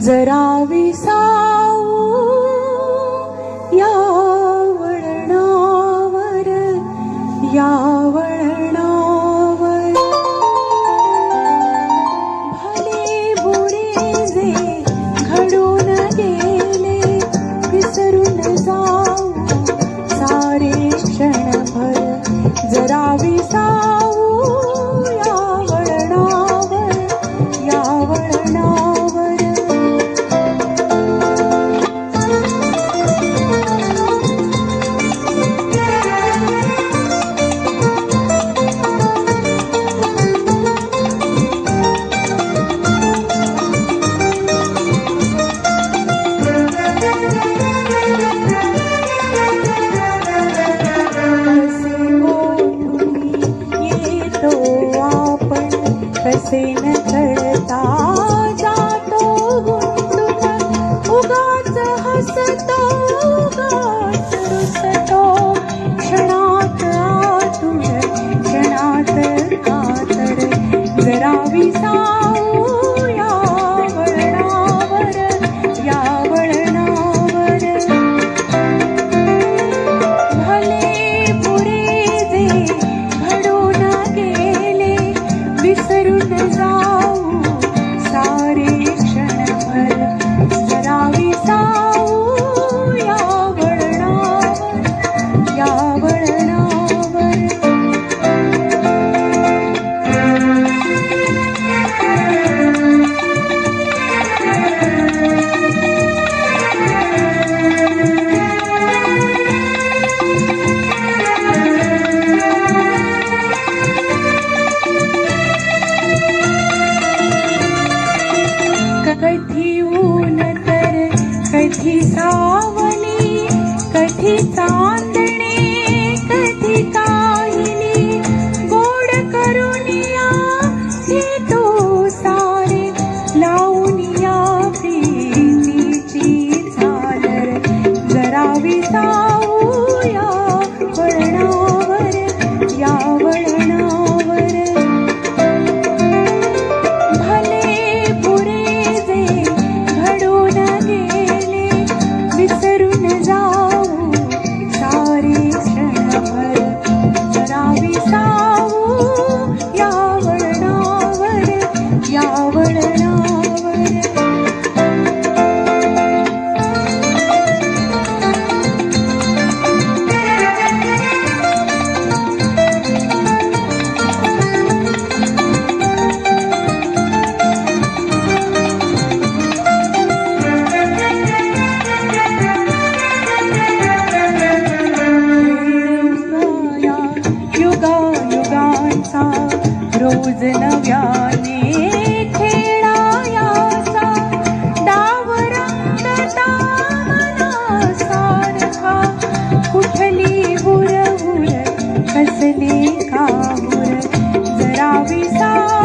जरा विसावू या वळणावर, या वळणावर. भले बुरे जे घडून गेले विसरून जाऊ सारे क्षणभर. जरा विसावू या वळणावर, या वळणावर. कसे न कळता जातो गुंतून, उगाच हसतो उगाच रुसतो. क्षणात आतुर क्षणात कातर. जरा विसावू या वळणावर, या वळणावर. भले पुरे जे घडून गेले विसरून जाऊ सारे क्षणभर. जरा विसावू या वळणावर, या वळणावर. कधी ऊन तर कधी सावली, कधी चांदणे कधी काहिली. गोड करुनिया घेतो सारे लावून या प्रीतीची झालर. जरा विसावू या वळणावर, या वळणावर. विसरून जाऊ सारे क्षणभर. जरा विसावू या वळणावर, या वळणावर. रोज नव्याने खेळायाचा डाव रंगता मनासारखा. कुठली हुरहुर कसले काहुर. जरा विसा